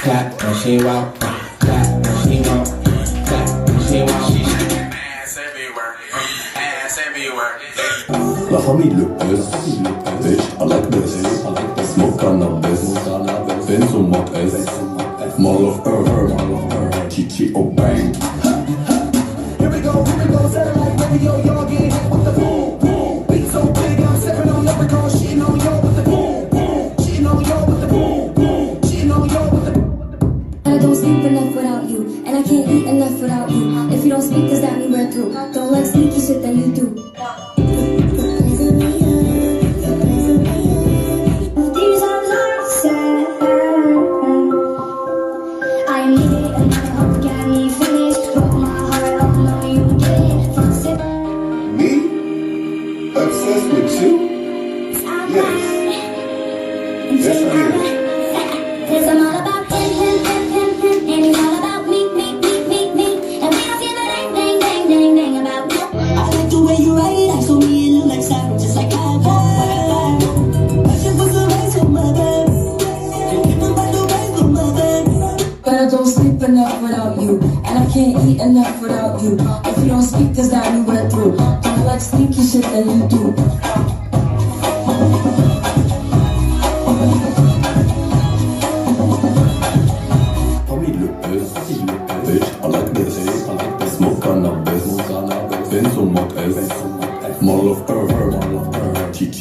Clap when she walk, clap when she walk, clap when she walk. She shaking ass everywhere, ass everywhere. แล้วเขามีลุคthis bitch I like this smoke cannabis เป็นสมมติ S mall of her TTO bang Here we go, satellite radio, y'all get hit with the boom, boom. Beat so big, I'm stepping on leprechaun, shitting on y'all with the boom, boom. Shitting on y'all with the boom, boom. Shitting on y'all with the I don't sleep enough without you, and I can't eat enough without you. If you don't speak, does that mean we're through? Don't like sneaky shit, then you do. These are lost. I need it, and I hope got me finished. Broke my heart, oh no, you did. Fuck it. Me? Obsessed with you? Yes. Yes, I am. Cause I'm all about him, and he's all about me. And we don't give a dang about no. I like the way you ride it, I saw me in like siren, just like I vibe. Passion for the rise of my bed. Don't give them by the rise of my bed. But I don't sleep enough without you, and I can't eat enough without you. If you don't speak, does that mean we're through? Don't like sneaky shit, then you do. How me look this bitch I like this smoke cannabisเป็นสมมติ S mall of her TT